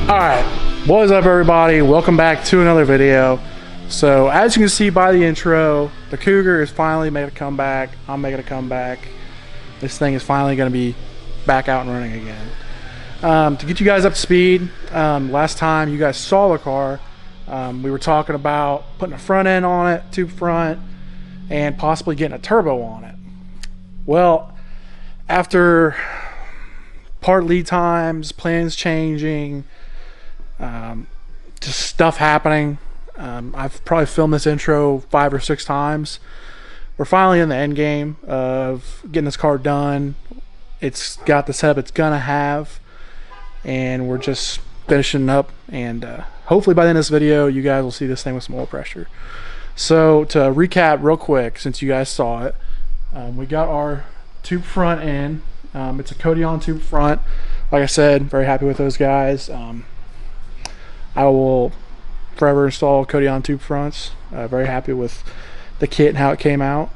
Alright, what is up everybody? Welcome back to another video. So as you can see by the intro, the Cougar has finally made a comeback. I'm making a comeback. This thing is finally going to be back out and running again. To get you guys up to speed, last time you guys saw the car, we were talking about putting a front end on it, tube front, and possibly getting a turbo on it. Well, after part lead times, plans changing, just stuff happening, I've probably filmed this intro 5 or 6 times. We're finally in the end game of getting this car done. It's got the setup it's gonna have, and we're just finishing up, and hopefully by the end of this video you guys will see this thing with some oil pressure. So to recap real quick, since you guys saw it, we got our tube front in. It's a Codion tube front. Like I said, very happy with those guys. I will forever install Codion tube fronts. Very happy with the kit and how it came out.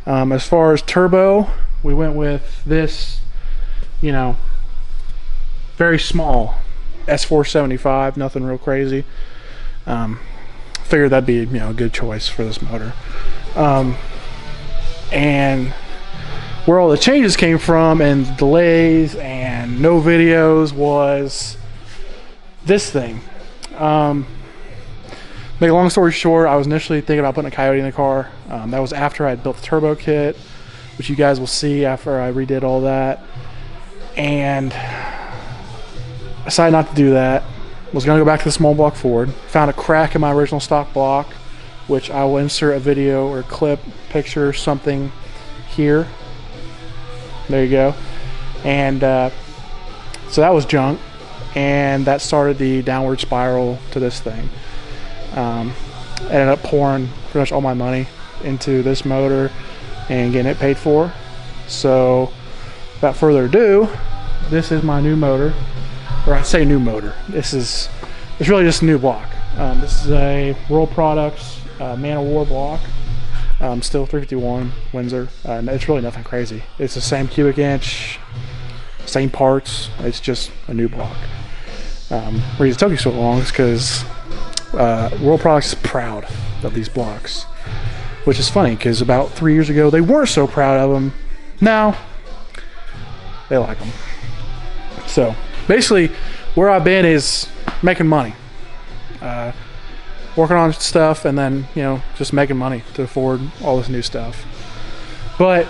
As far as turbo, we went with this, you know, very small S475, nothing real crazy. Figured that'd be, you know, a good choice for this motor. And where all the changes came from and delays and no videos was this thing. Make a long story short, I was initially thinking about putting a Coyote in the car. That was after I had built the turbo kit, which you guys will see after I redid all that. And I decided not to do that. Was going to go back to the small block Ford. Found a crack in my original stock block, which I will insert a video or clip, picture, something here. There you go. And so that was junk, and that started the downward spiral to this thing. Ended up pouring pretty much all my money into this motor and getting it paid for. So without further ado, this is my new motor, or I say new motor. It's really just a new block. This is a Rural Products Man of War block. Still 351 Windsor. It's really nothing crazy. It's the same cubic inch, same parts. It's just a new block. Reason it took me so long is because Rural Products is proud of these blocks, which is funny because about 3 years ago they weren't so proud of them. Now they like them. So basically where I've been is making money, working on stuff, and then, you know, just making money to afford all this new stuff. But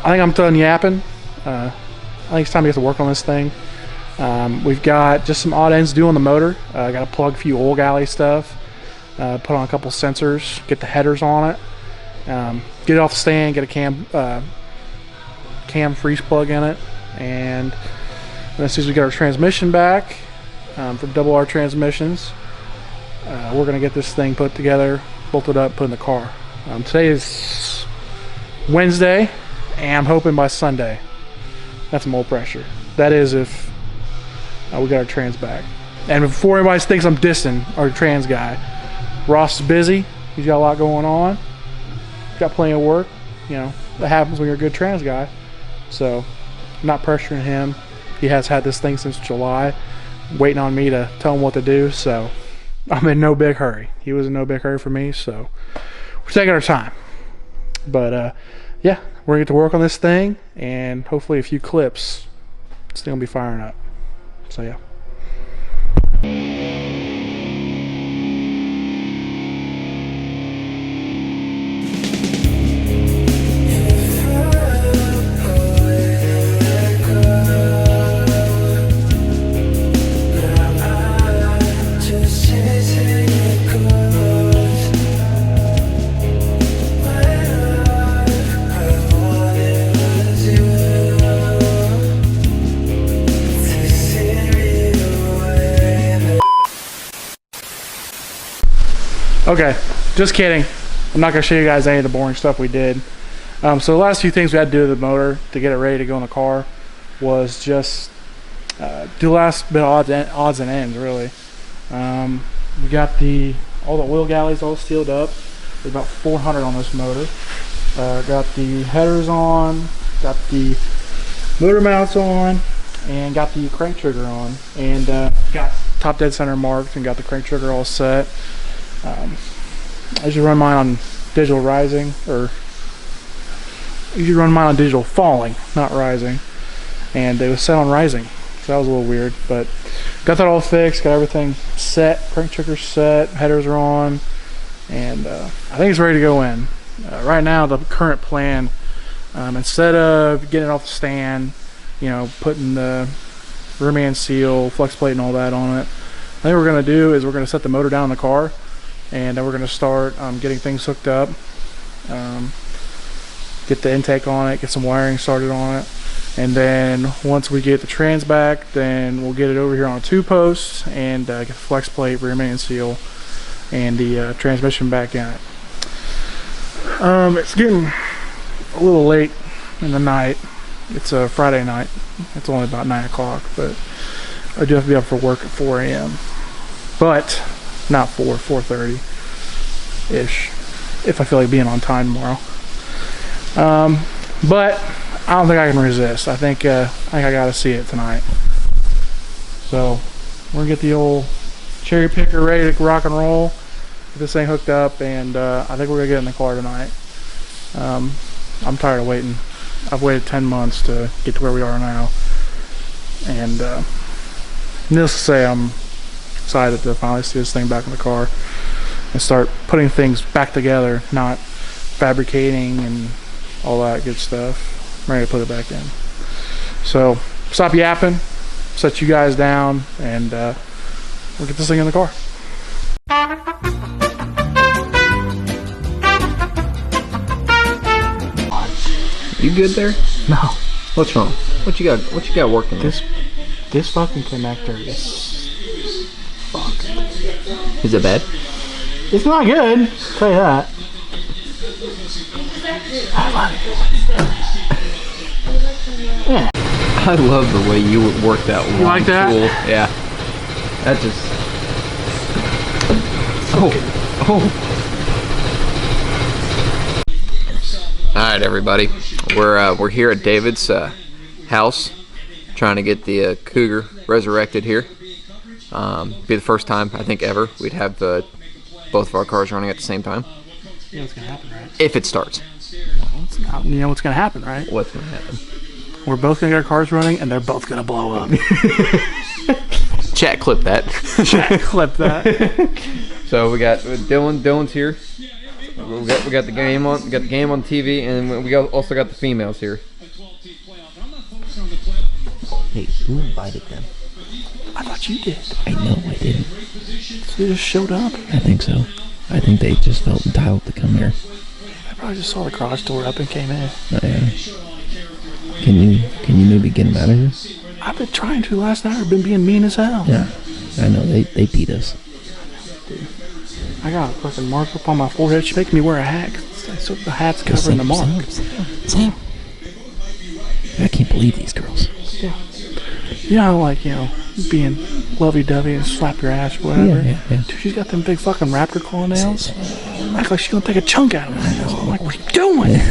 I think I'm done yapping. I think it's time to get to work on this thing. We've got just some odd ends to do on the motor. I got to plug a few oil galley stuff, put on a couple sensors, get the headers on it, get it off the stand, get a cam freeze plug in it, and as soon as we get our transmission back from double R transmissions, we're going to get this thing put together, bolted up, put in the car. Today is Wednesday, and I'm hoping by Sunday that's some oil pressure. That is if we got our trans back. And before anybody thinks I'm dissing our trans guy, Ross is busy. He's got a lot going on. Got plenty of work. You know, that happens when you're a good trans guy. So I'm not pressuring him. He has had this thing since July, waiting on me to tell him what to do. So I'm in no big hurry. He was in no big hurry for me. So we're taking our time. But yeah, we're we're gonna get to work on this thing, and hopefully a few clips. It's gonna be firing up. So yeah. Okay, just kidding. I'm not gonna show you guys any of the boring stuff we did. So the last few things we had to do with the motor to get it ready to go in the car was just do the last bit of odds and ends, really. We got all the oil galleys all sealed up. There's about 400 on this motor. Got the headers on, got the motor mounts on, and got the crank trigger on, and got top dead center marked and got the crank trigger all set. I usually run mine on digital rising, or usually run mine on digital falling, not rising, and it was set on rising, so that was a little weird, but got that all fixed, got everything set, crank trigger set, headers are on, and I think it's ready to go in. Right now the current plan, instead of getting it off the stand, you know, putting the rear man seal, flex plate and all that on it, I think what we're going to do is we're going to set the motor down in the car, and then we're going to start getting things hooked up, get the intake on it, get some wiring started on it, and then once we get the trans back, then we'll get it over here on a 2-post and get the flex plate, rear main seal, and the transmission back in it. It's getting a little late in the night. It's a Friday night. It's only about 9 o'clock, but I do have to be up for work at 4 a.m. But not 4:30-ish, if I feel like being on time tomorrow. But I don't think I can resist. I think I gotta see it tonight. So we're gonna get the old cherry picker ready to rock and roll, get this thing hooked up, and I think we're gonna get in the car tonight. I'm tired of waiting. I've waited 10 months to get to where we are now, and needless to say, I'm excited to finally see this thing back in the car and start putting things back together, not fabricating and all that good stuff. I'm ready to put it back in. So stop yapping, set you guys down, and we'll get this thing in the car. You good there? No. What's wrong? What you got working? This fucking connector is fucked. Is it bad? It's not good, I'll tell you that. Yeah. I love the way you work that one. You like that? Tool. Yeah. That just. Oh. All right, everybody. We're here at David's house, trying to get the Cougar resurrected here. Be the first time I think ever we'd have both of our cars running at the same time. You know what's gonna happen, right? If it starts. Well, you know what's gonna happen, right? What's gonna happen? We're both gonna get our cars running, and they're both gonna blow up. Chat, clip that. Chat, clip that. So we got Dylan's here. We got the game on. We got the game on TV, and we also got the females here. Hey, who invited them? I thought you did. I know I didn't. So they just showed up. I think so. I think they just felt entitled to come here. They probably just saw the garage door up and came in. Oh, yeah. Can you maybe get them out of here? I've been trying to last night. I've been being mean as hell. Yeah, I know they beat us. Dude, I got a fucking mark up on my forehead. She's making me wear a hat. So the hat's covering the mark. Same. I can't believe these girls. Yeah. You know, like, you know, being lovey-dovey and slap your ass or whatever. Yeah. Dude, she's got them big fucking raptor claw nails. Act like she's gonna take a chunk out of my nails. I'm like, what are you doing?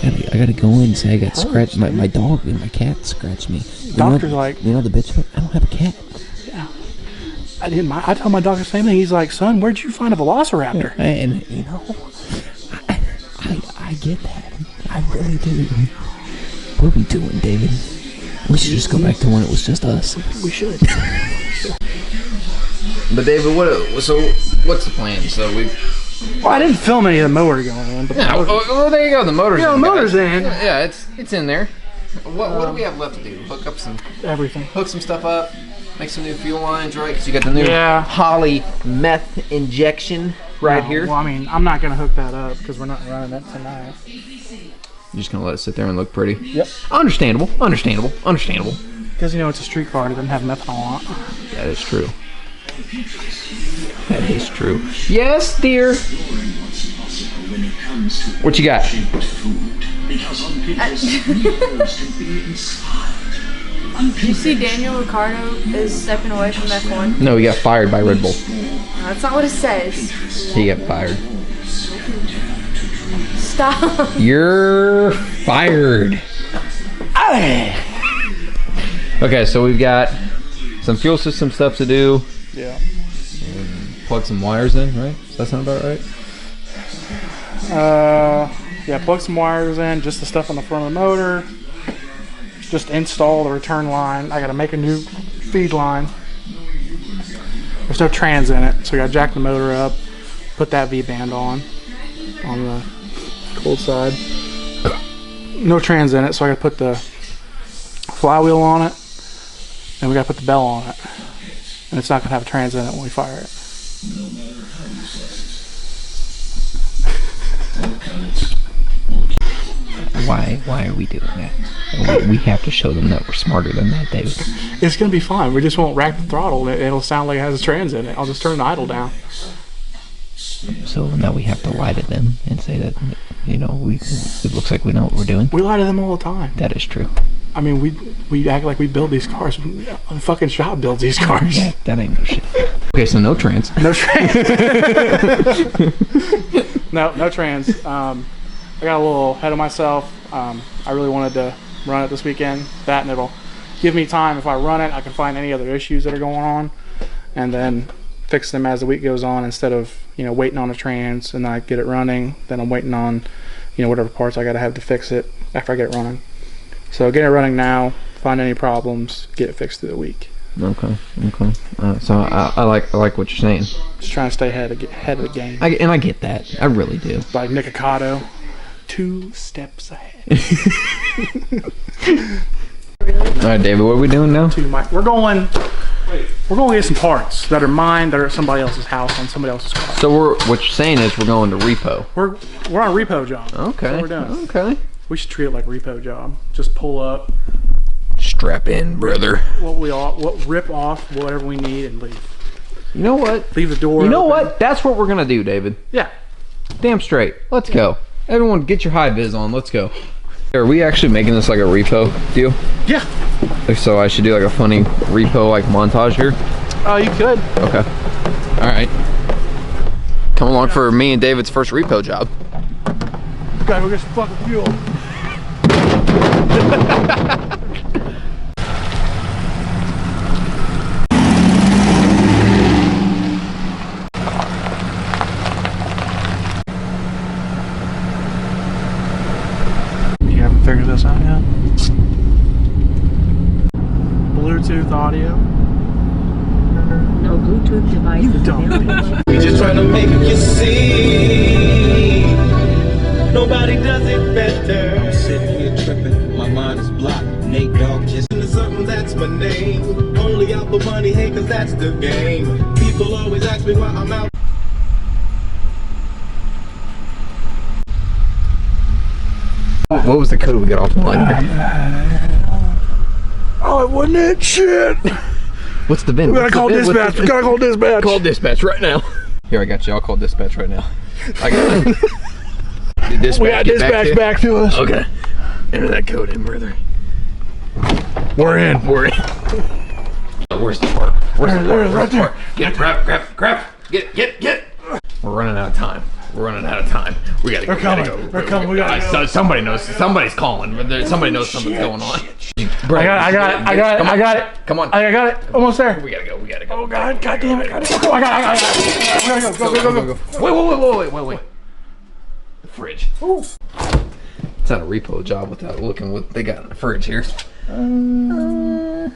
I gotta go in and say I got scratched. My dog and my cat scratched me. Doctor's like, you know the bitch? I don't have a cat. Yeah. I tell my doctor the same thing. He's like, son, where'd you find a velociraptor? And you know, I get that. I really do. What are we doing, David? We should just go back to when it was just us. We should. But David, what's the plan? So we. Well, I didn't film any of the motor going in. But Yeah, well, there you go. The motor's yeah, in. The motor's in. Yeah, it's in there. What do we have left to do? Hook up some. Everything. Hook some stuff up. Make some new fuel lines, right? Because you got the new Holly meth injection right here. Well, I mean, I'm not gonna hook that up because we're not running that tonight. You're just gonna let it sit there and look pretty. Yep. Understandable. Understandable. Because you know it's a street car. It doesn't have methanol on it. That is true. That is true. Yes, dear. What you got? You see Daniel Ricciardo is stepping away from F1? No, he got fired by Red Bull. That's not what it says. He got fired. Stop. You're fired. Okay, so we've got some fuel system stuff to do. Yeah. Plug some wires in, right? Does that sound about right? Yeah, plug some wires in, just the stuff on the front of the motor. Just install the return line. I gotta make a new feed line. There's no trans in it, so I gotta jack the motor up, put that V-band on the cold side. No trans in it, so I gotta put the flywheel on it, and we gotta put the bell on it. And it's not gonna have a trans in it when we fire it. Why are we doing that? We have to show them that we're smarter than that, David. It's gonna be fine. We just won't rack the throttle, and it'll sound like it has a trans in it. I'll just turn the idle down. So now we have to lie to them and say that, you know, it looks like we know what we're doing. We lie to them all the time. That is true. I mean, we act like we build these cars. A fucking shop builds these cars. Yeah, that ain't no shit. Okay, so no trans. No trans. No trans. I got a little ahead of myself. I really wanted to run it this weekend. That, and it'll give me time. If I run it, I can find any other issues that are going on, and then fix them as the week goes on, instead of, you know, waiting on a trans and then I get it running. Then I'm waiting on, you know, whatever parts I gotta have to fix it after I get it running. So get it running now. Find any problems. Get it fixed through the week. Okay. So I like what you're saying. Just trying to stay ahead of the game. I get that. I really do. Like Nick Ocado, 2 steps ahead. All right, David, what are we doing now? We're going to get some parts that are mine, that are at somebody else's house on somebody else's car. So what you're saying is we're going to Repo. We're on a repo job. Okay. That's what we're doing. Okay. We should treat it like a repo job. Just pull up, Strap in, brother. rip off whatever we need and leave. You know what? Leave the door. You know open. what? That's what we're gonna do, David. Yeah. Damn straight. Let's go. Everyone, get your high vis on. Let's go. Are we actually making this like a repo deal? Yeah. So I should do like a funny repo like montage here. Oh, you could. Okay. All right. Come along for me and David's first repo job. Gotta go get some fucking fuel. You haven't figured this out yet? Bluetooth audio. No Bluetooth device is available. We just trying to make you see. Nobody does it better. I'm sitting here tripping, my mind is blocked. Nate Dogg just into something, that's my name. Only out for money, hey, cause that's the game. People always ask me why I'm out. What was the code we got off the line? Oh, it wasn't it? Shit! What's the VIN? We gotta call dispatch. We gotta call dispatch. Call dispatch right now. Here, I got you. I'll call dispatch right now. I got it. We got dispatch back to us. Okay. Enter that code in, brother. We're in. We're in. Where's the part? Where's the part? Right there. Get it, grab. Get. We're running out of time. We gotta go. They're coming. We gotta go. Somebody knows. Somebody's calling. Somebody knows something's going on. I got it. Come on. I got it. Almost there. We gotta go. Oh God damn it. I got it. We gotta go. Go. Wait. Fridge. Ooh. It's not a repo job without looking what they got in the fridge here. I'm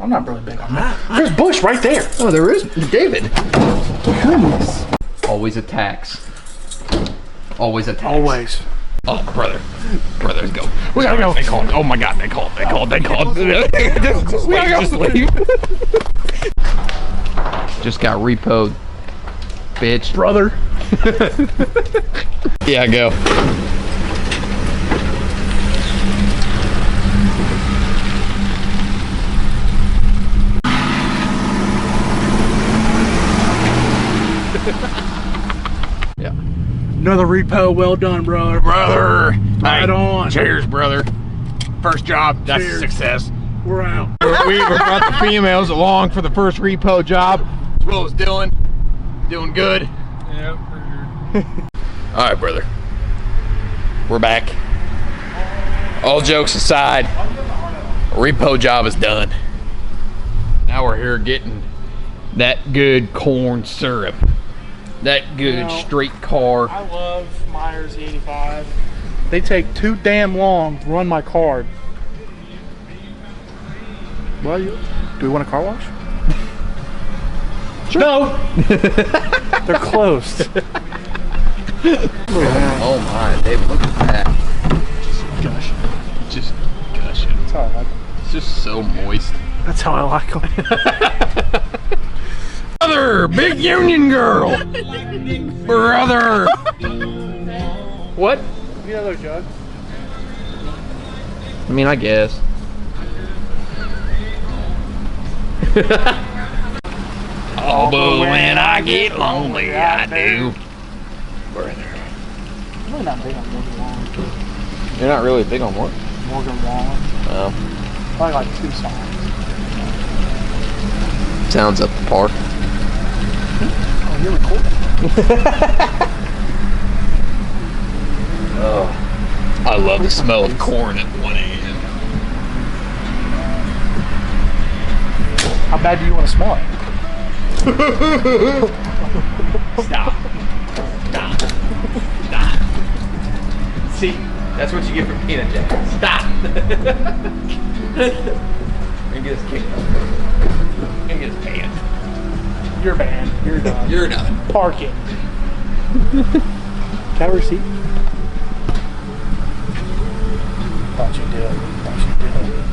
not really big on that. There's Bush right there. Oh, there is David. Goodness. Always attacks. Always attacks. Always. Oh, brother. Brothers go. We gotta go. They called. Oh my God, they called. We gotta go. Just got repoed, bitch. Brother. Yeah, go. Yeah. Another repo. Well done, brother. Brother. Right on. Cheers, brother. First job. That's Cheers. a success. We're out. We brought the females along for the first repo job, as well as Dylan. Doing good. Yeah, for sure. All right, brother. We're back. All jokes aside, repo job is done. Now we're here getting that good corn syrup. That good You know, straight car. I love Myers E85. They take too damn long to run my card. Well, do we want a car wash? Sure. No! They're closed. Oh my, Dave, look at that. Gosh. Just gushing. That's how I like them. It's just so moist. That's how I like them. Brother, big union girl. Brother. What? You know those jugs? I mean, I guess. Oh, but when I get lonely, I do. Brother. I'm really not big on Morgan Wallen. You're not really big on what? Morgan Wallen. Oh. Probably like 2 songs. Sounds up the par. Oh, you're recording. Oh. I love the smell of corn at 1 a.m. How bad do you want to smell it? Stop. Stop. Stop. See, that's what you get from peanut jack. Stop. Let me get his kick. Let me get his pants. You're banned. You're done. You're done. Parking. Can I have a receipt? Don't you do it. Don't you do it.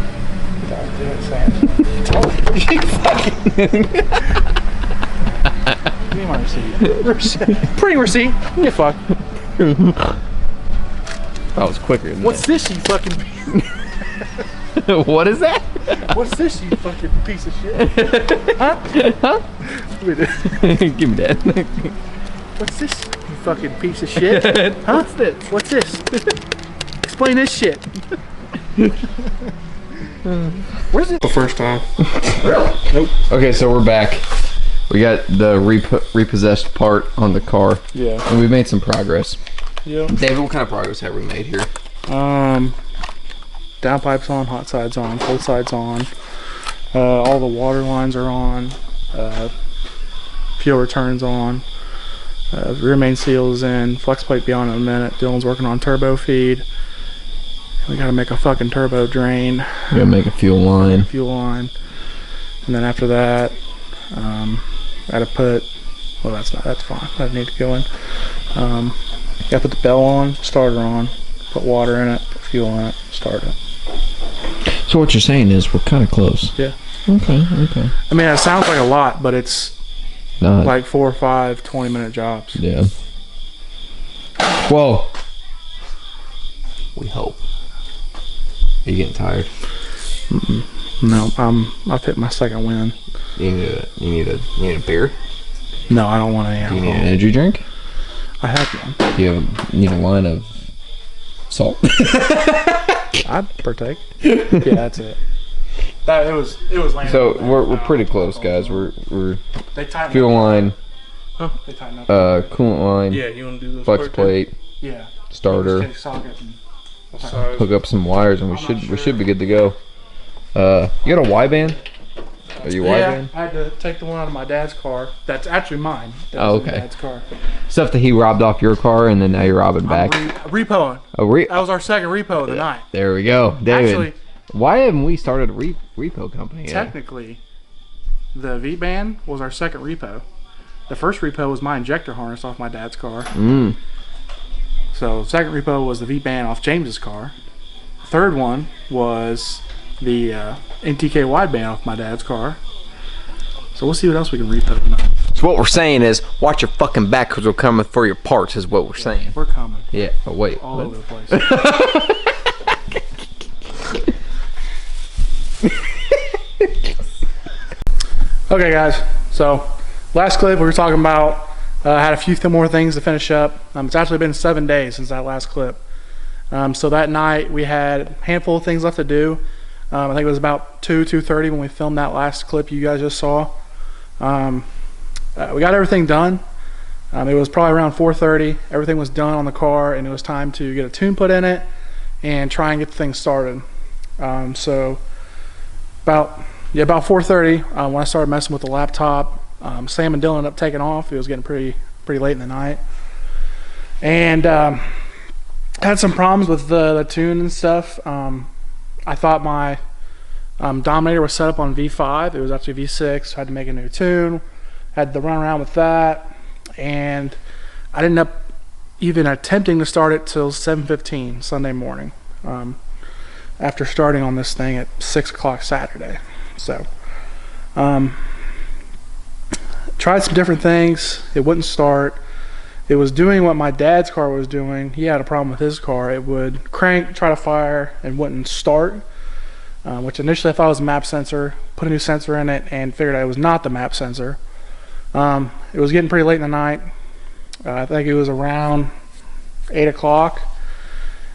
Don't do it, Sam. Don't you fucking... Give me my receipt. Bring receipt. Get fucked. That was quicker than What's this, you fucking... that. What is that? What's this, you fucking piece of shit? Huh? Huh? Give me that. What's this, you fucking piece of shit? Huh? What's this? What's this? Explain this shit. Where's it? The first time. Really? Nope. Okay, so we're back. We got the repossessed part on the car. Yeah. And we've made some progress. Yeah. David, what kind of progress have we made here? Downpipes on, hot sides on, cold sides on. All the water lines are on. Fuel returns on. Rear main seal is in. Flex plate be on in a minute. Dylan's working on turbo feed. We gotta make a fucking turbo drain. We gotta make a fuel line. Fuel line. And then after that, gotta put, well that's fine. That need to go in. Gotta put the bell on, starter on, put water in it, put fuel in it, start it. So what you're saying is we're kind of close. Yeah. Okay. I mean, it sounds like a lot, but it's Not like 4 or 5 20-minute jobs. Yeah. Whoa. We hope. Are you getting tired? No, I've hit my second win. You need a beer? No, I don't want any Do you need an alcohol. energy drink? I have one. Do you need a line of salt? I'd partake. Yeah, that's it. It was lame. So we're pretty close, guys. We're They tighten fuel up. line, Huh? They tighten up. coolant line, Yeah, you want to do those flex quick, too? plate, Yeah. starter, Just take socket and- So, hook up some wires, and we I'm not should sure. be good to go. You got a Y band? Are you wide van? I had to take the one out of my dad's car. That's actually mine. That Oh, was in okay. Dad's car. Stuff that he robbed off your car, and then now you're robbing back. Repoing. That was our second repo of the night. There we go, David. Actually, why haven't we started a repo company yet? Technically, the V-band was our second repo. The first repo was my injector harness off my dad's car. So the second repo was the V-band off James's car. Third one was the NTK wideband off my dad's car. So we'll see what else we can repo tonight. So what we're saying is, watch your fucking back because we're coming for your parts is what we're saying. We're coming. Yeah, but wait. All over the place. Okay guys, so last clip we were talking about, had a few more things to finish up. It's actually been 7 days since that last clip. So that night we had a handful of things left to do. I think it was about 2:30 when we filmed that last clip you guys just saw. We got everything done. It was probably around 4:30. Everything was done on the car, and it was time to get a tune put in it and try and get the thing started. So about 4:30 when I started messing with the laptop, Sam and Dylan ended up taking off. It was getting pretty late in the night, and had some problems with the tune and stuff. I thought my Dominator was set up on V5. It was actually V6. Had to make a new tune. Had to run around with that, and I didn't end up even attempting to start it till 7:15 Sunday morning. After starting on this thing at 6 o'clock Saturday. So tried some different things. It wouldn't start. It was doing what my dad's car was doing. He had a problem with his car. It would crank, try to fire, and wouldn't start, which initially I thought was a map sensor. Put a new sensor in it and figured out it was not the map sensor. It was getting pretty late in the night. I think it was around 8 o'clock,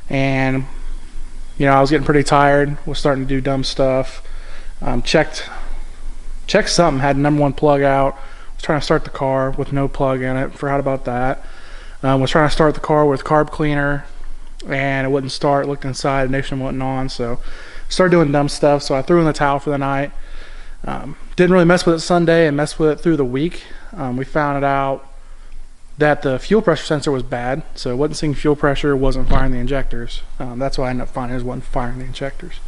and you know, I was getting pretty tired, was starting to do dumb stuff. Checked something, had number one plug out, was trying to start the car with no plug in it, forgot about that. Was trying to start the car with carb cleaner, and it wouldn't start. Looked inside, ignition wasn't on, so started doing dumb stuff, so I threw in the towel for the night. Didn't really mess with it Sunday and mess with it through the week. We found out that the fuel pressure sensor was bad, so it wasn't seeing fuel pressure, wasn't firing the injectors. That's why I ended up finding it wasn't firing the injectors.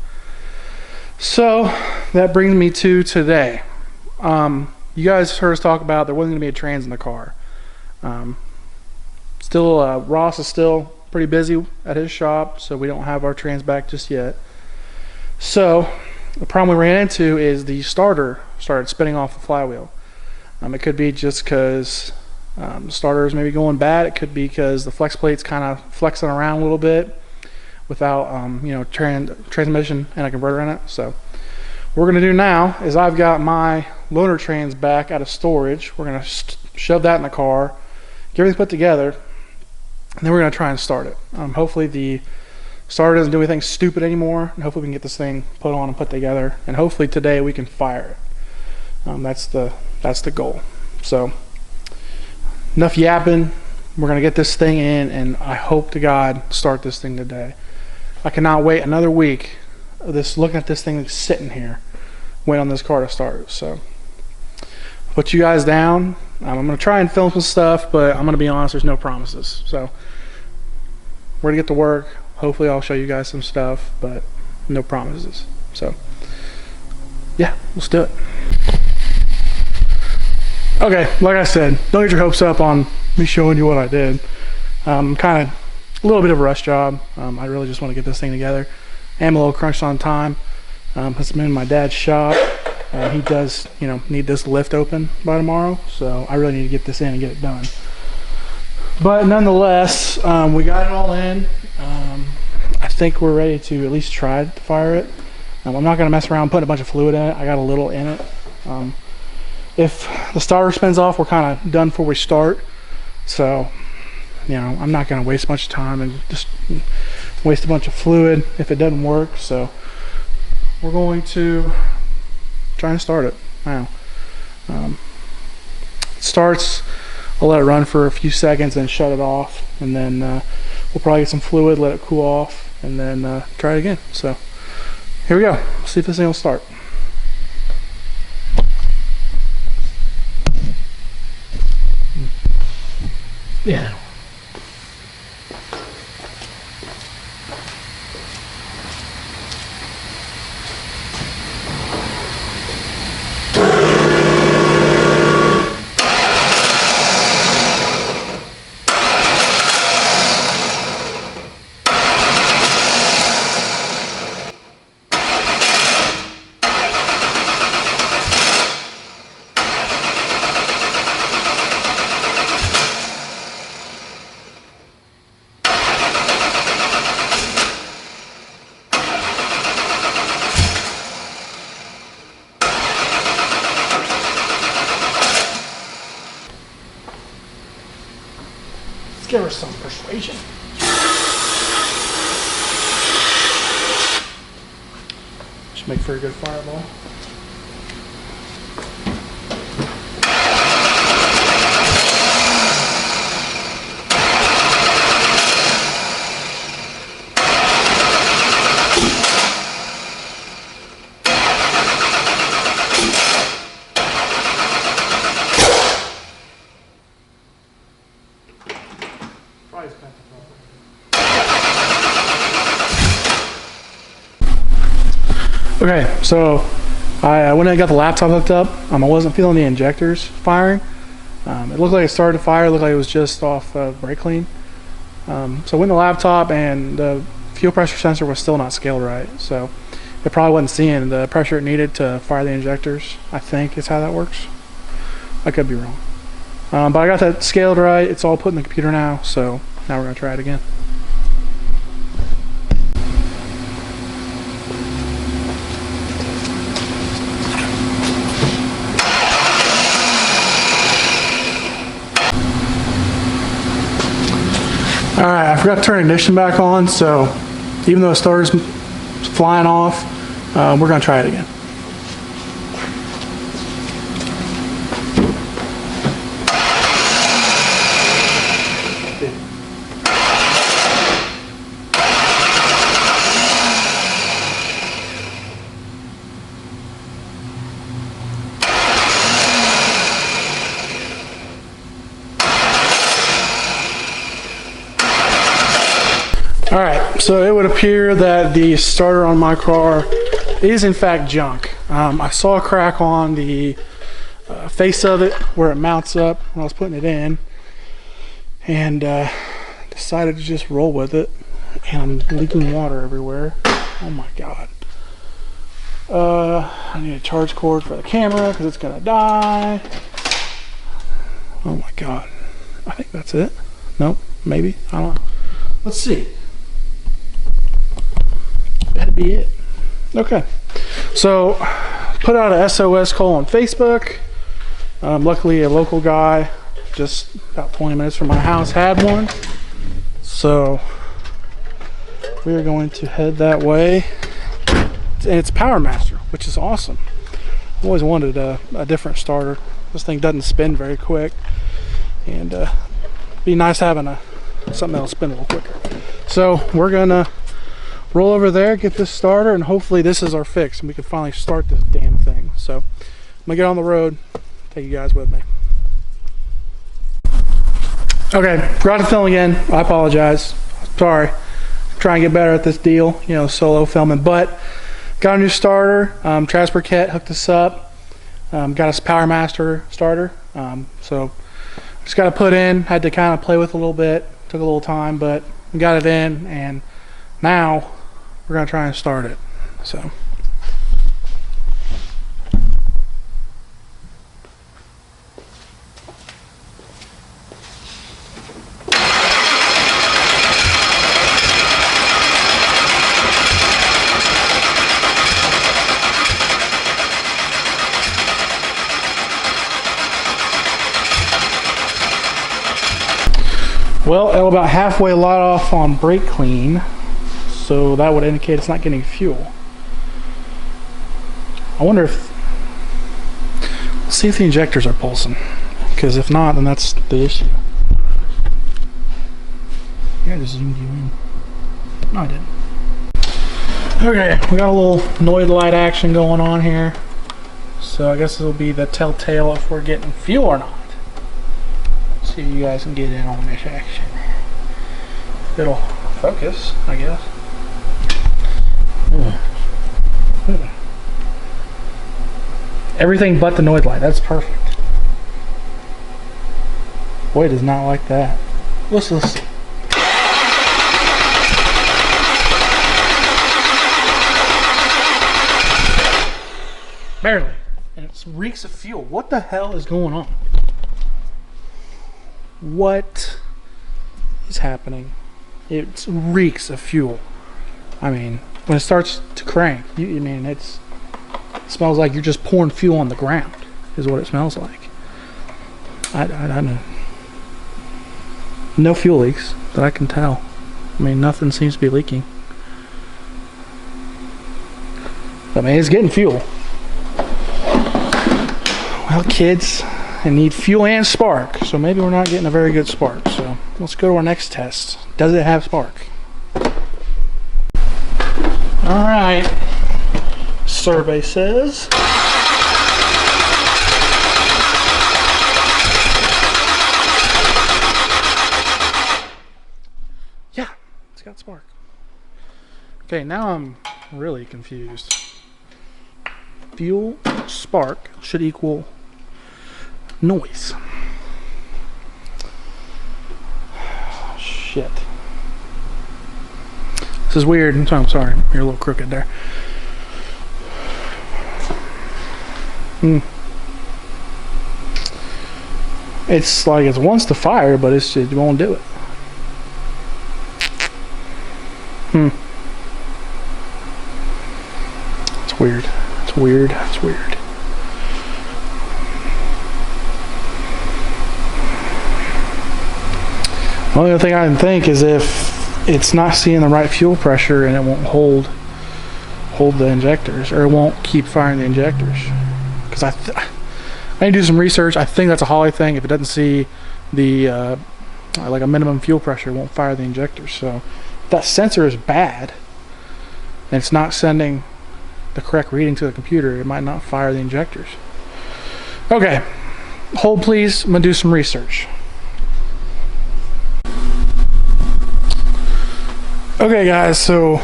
So that brings me to today. You guys heard us talk about there wasn't going to be a trans in the car. Ross is still pretty busy at his shop, so we don't have our trans back just yet. So the problem we ran into is the starter started spinning off the flywheel. It could be just because the starter is maybe going bad. It could be because the flex plate's kind of flexing around a little bit without transmission and a converter in it. So what we're going to do now is I've got my loaner trans back out of storage. We're going to shove that in the car, get everything put together, and then we're going to try and start it. Hopefully the starter doesn't do anything stupid anymore, and hopefully we can get this thing put on and put together, and hopefully today we can fire it. That's the goal. So enough yapping. We're going to get this thing in, and I hope to God start this thing today. I cannot wait another week of looking at this thing that's sitting here waiting on this car to start. So put you guys down. I'm going to try and film some stuff, but I'm going to be honest, there's no promises. So we're going to get to work. Hopefully I'll show you guys some stuff, but no promises. So yeah, let's do it. Okay, like I said, don't get your hopes up on me showing you what I did. Kind of a little bit of a rush job. I really just want to get this thing together. I'm a little crunched on time. It's been in my dad's shop. He does, need this lift open by tomorrow, so I really need to get this in and get it done. But nonetheless, we got it all in. I think we're ready to at least try to fire it. I'm not going to mess around putting a bunch of fluid in it. I got a little in it. If the starter spins off, we're kind of done before we start. So, I'm not going to waste much time and just waste a bunch of fluid if it doesn't work. So we're going to try and start it now. It starts, I'll let it run for a few seconds and shut it off, and then we'll probably get some fluid, let it cool off, and then try it again. So here we go. See if this thing will start. Yeah. Let's give her some persuasion. Should make for a good fireball. Okay, so I went and got the laptop hooked up. I wasn't feeling the injectors firing. It looked like it started to fire. It looked like it was just off brake clean. So I went to the laptop and the fuel pressure sensor was still not scaled right. So it probably wasn't seeing the pressure it needed to fire the injectors, I think is how that works. I could be wrong. But I got that scaled right. It's all put in the computer now. So now we're going to try it again. Alright, I forgot to turn ignition back on, so even though the starter's flying off, we're going to try it again. Alright, so it would appear that the starter on my car is in fact junk. I saw a crack on the face of it where it mounts up when I was putting it in, and decided to just roll with it, and I'm leaking water everywhere. Oh my god. I need a charge cord for the camera because it's gonna die. Oh my god. I think that's it. Nope, maybe. I don't know. Let's see. That'd be it. Okay, so put out a SOS call on Facebook. Luckily a local guy just about 20 minutes from my house had one, so we are going to head that way. And it's Power Master, which is awesome. I've always wanted a different starter. This thing doesn't spin very quick, and be nice having something that'll spin a little quicker. So we're gonna roll over there, get this starter, and hopefully this is our fix and we can finally start this damn thing. So I'm gonna get on the road, take you guys with me. Okay, forgot to film again. I apologize. Sorry. Try and get better at this deal, you know, solo filming. But got a new starter. Transport Kit hooked us up. Got us Power Master starter. So just got to put in. Had to kind of play with it a little bit. Took a little time, but we got it in, and now we're gonna try and start it. So. Well, it'll about halfway let off on brake clean, so that would indicate it's not getting fuel. I wonder if, let's see if the injectors are pulsing, because if not, then that's the issue. Yeah, I just zoomed you in. No, I didn't. Okay, we got a little Noid light action going on here, so I guess it'll be the telltale if we're getting fuel or not. See if you guys can get in on this action. It'll focus, I guess. Everything but the noise light. That's perfect. Boy, it does not like that. Let's listen. Barely. And it reeks of fuel. What the hell is going on? What is happening? It reeks of fuel. I mean, when it starts to crank, it smells like you're just pouring fuel on the ground, is what it smells like. I don't know. No fuel leaks that I can tell. I mean, nothing seems to be leaking. I mean, it's getting fuel. Well, kids, I need fuel and spark, so maybe we're not getting a very good spark. So let's go to our next test. Does it have spark? All right. Survey says. Yeah, it's got spark. Okay, now I'm really confused. Fuel spark should equal noise. Shit. This is weird. I'm sorry. You're a little crooked there. It's like it wants to fire, but it won't do it. It's weird. It's weird. It's weird. The only thing I can think is if it's not seeing the right fuel pressure and it won't hold the injectors, or it won't keep firing the injectors. Because I need to do some research. I think that's a Holley thing. If it doesn't see the like a minimum fuel pressure, it won't fire the injectors. So if that sensor is bad and it's not sending the correct reading to the computer, it might not fire the injectors. Okay, hold please. I'm gonna do some research. Okay guys, so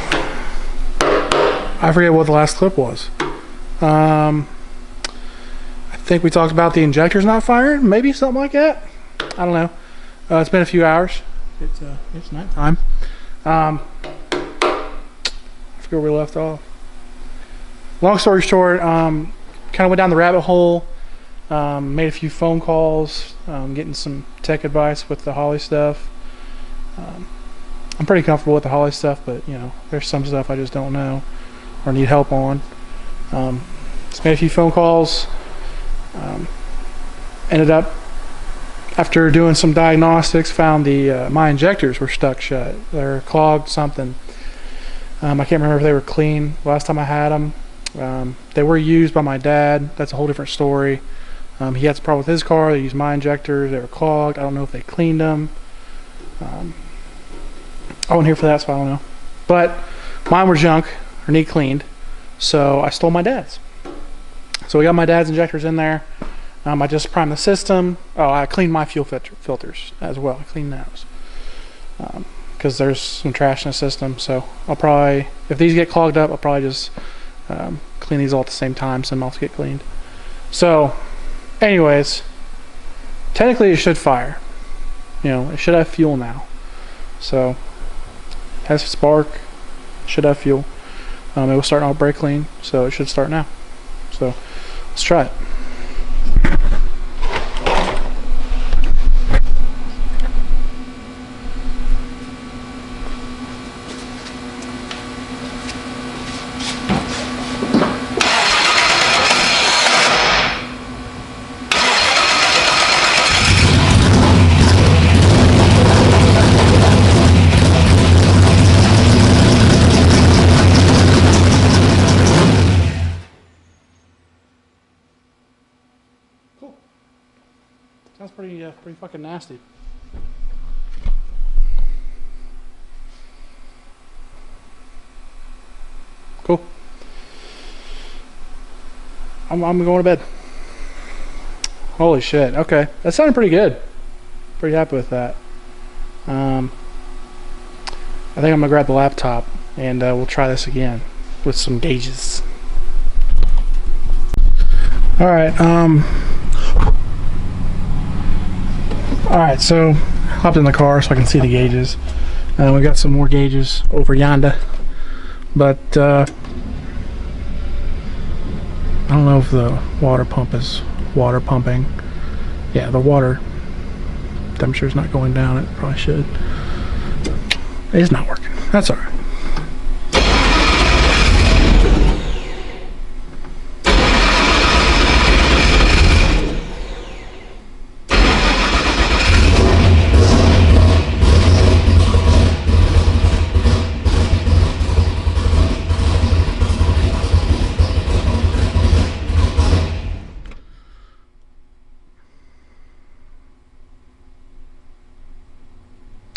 I forget what the last clip was. I think we talked about the injectors not firing, maybe something like that. I don't know. It's been a few hours. It's nighttime. I forget where we left off. Long story short, kind of went down the rabbit hole. Made a few phone calls, getting some tech advice with the Holley stuff. I'm pretty comfortable with the Holley stuff, but you know, there's some stuff I just don't know or need help on. Just made a few phone calls. Ended up, after doing some diagnostics, found my injectors were stuck shut. They're clogged something. I can't remember if they were clean last time I had them. They were used by my dad. That's a whole different story. He had some problem with his car. They used my injectors. They were clogged. I don't know if they cleaned them. I wasn't here for that, so I don't know. But mine were junk or need cleaned, so I stole my dad's. So we got my dad's injectors in there. I just primed the system. Oh, I cleaned my fuel filters as well. I cleaned those because there's some trash in the system. So I'll probably, if these get clogged up, I'll probably just clean these all at the same time. Send them off to get cleaned. So, anyways, technically it should fire. You know, it should have fuel now. So, it has spark. Should have fuel. It was starting out brake clean, so it should start now. So, let's try it. Sounds pretty fucking nasty. Cool. I'm going to bed. Holy shit. Okay, that sounded pretty good. pretty happy with that. I think I'm gonna grab the laptop and we'll try this again with some gauges. Alright, alright, so hopped in the car so I can see the gauges. We got some more gauges over yonder, but I don't know if the water pump is water pumping. Yeah, the water temperature's not going down. It probably should. It's not working. That's alright.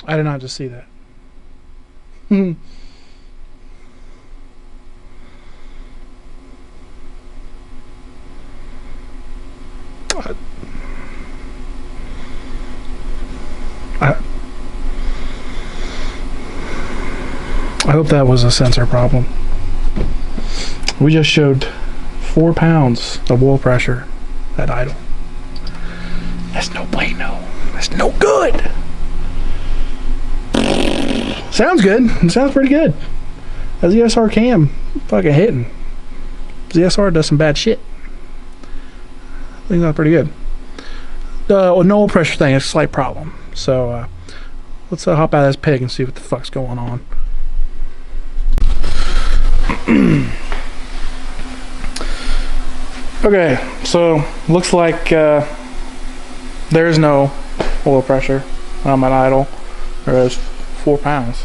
I did not just see that. I hope that was a sensor problem. We just showed 4 pounds of oil pressure at idle. That's no bueno. That's no good. Sounds good. It sounds pretty good. That ZSR cam fucking hitting. ZSR does some bad shit. I think that's pretty good. No oil pressure thing is a slight problem. So let's hop out of this pig and see what the fuck's going on. Okay, so looks like there is no oil pressure at idle. There is 4 pounds.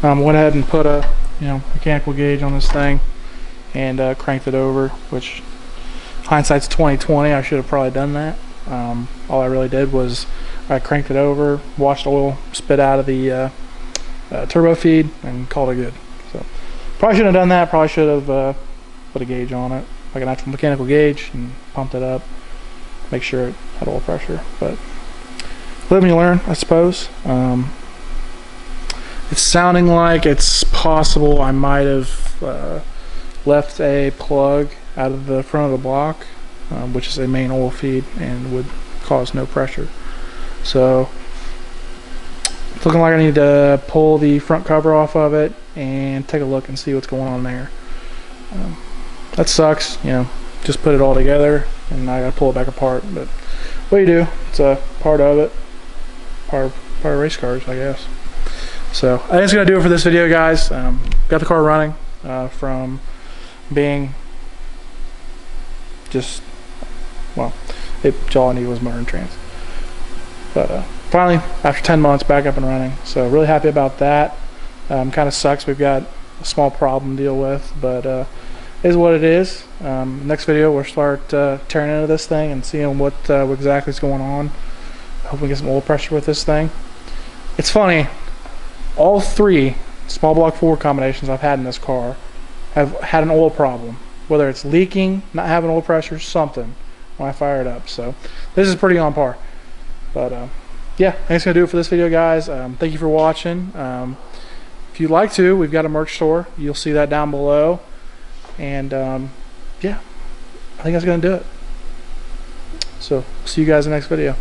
Went ahead and put a mechanical gauge on this thing and cranked it over, which hindsight's 20/20. I should have probably done that. All I really did was I cranked it over, watched oil spit out of the turbo feed, and called it good. So probably shouldn't have done that. Probably should have put a gauge on it, like an actual mechanical gauge, and pumped it up, make sure it had oil pressure. But live and you learn, I suppose. It's sounding like it's possible I might have left a plug out of the front of the block, which is a main oil feed, and would cause no pressure. So it's looking like I need to pull the front cover off of it and take a look and see what's going on there. That sucks, just put it all together and I gotta pull it back apart, but what do you do? It's a part of it, part of race cars, I guess. So I think that's gonna do it for this video, guys. Got the car running from being just, well, all I needed was motor and trans. But finally, after 10 months, back up and running. So really happy about that. Kind of sucks we've got a small problem to deal with, but it is what it is. Next video we'll start tearing into this thing and seeing what exactly is going on. Hope we get some oil pressure with this thing. It's funny, all 3 small block Ford combinations I've had in this car have had an oil problem, whether it's leaking, not having oil pressure, something when I fire it up. So this is pretty on par. But yeah, that's gonna do it for this video, guys. Thank you for watching. If you'd like to, we've got a merch store. You'll see that down below. And yeah, I think that's gonna do it. So see you guys in the next video.